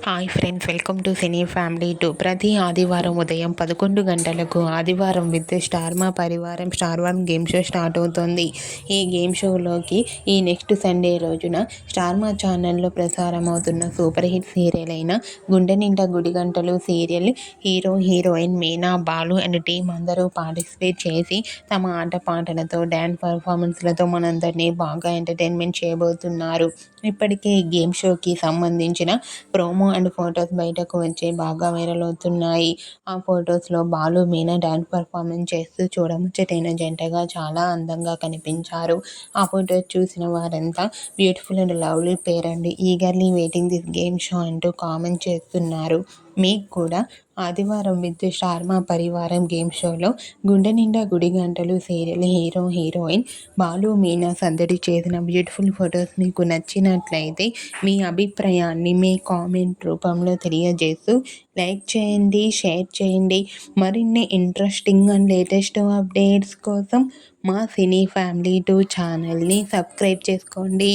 Hi friends, welcome to cine family 2. ప్రతి ఆదివారం ఉదయం 11 గంటలకు ఆదివారం విత్ స్టార్ మా పరివారం స్టార్ 1 గేమ్ షో స్టార్ట్ అవుతుంది. ఈ గేమ్ షోలోకి ఈ నెక్స్ట్ సండే రోజున స్టార్ మా ఛానల్లో ప్రసారం అవుతున్న సూపర్ హిట్ సీరియల్ అయిన Gunde Ninda Gudigantalu serial hero heroine Meena, Balu and team అందరూ పార్టిసిపేట్ చేసి తమ ఆటపాటలతో డ్యాన్స్ పర్ఫార్మెన్స్లతో మనందరినీ బాగా ఎంటర్టైన్మెంట్ చేయబోతున్నారు. ఇప్పటికే ఈ గేమ్ షోకి సంబంధించిన ప్రోమో అండ్ ఫొటోస్ బయటకు వచ్చి బాగా వైరల్ అవుతున్నాయి. ఆ ఫొటోస్లో బాలు, మీనా డాన్స్ పర్ఫార్మెన్స్ చేస్తూ చూడముచ్చటైన జంటగా చాలా అందంగా కనిపించారు. ఆ ఫొటోస్ చూసిన వారంతా beautiful and lovely pair and eagerly waiting this game show అంటూ కామెంట్ చేస్తున్నారు. మీకు కూడా ఆదివారం విత్ స్టార్ మా పరివారం గేమ్ షోలో గుండె నిండా గుడి గంటలు serial hero heroine Balu, Meena సందడి చేసిన బ్యూటిఫుల్ ఫొటోస్ మీకు నచ్చినట్లయితే మీ అభిప్రాయాన్ని మీ కామెంట్ రూపంలో తెలియజేస్తూ లైక్ చేయండి, షేర్ చేయండి. మరిన్ని ఇంట్రెస్టింగ్ అండ్ లేటెస్ట్ అప్డేట్స్ కోసం మా సినీ ఫ్యామిలీ 2 ఛానల్ని సబ్స్క్రైబ్ చేసుకోండి.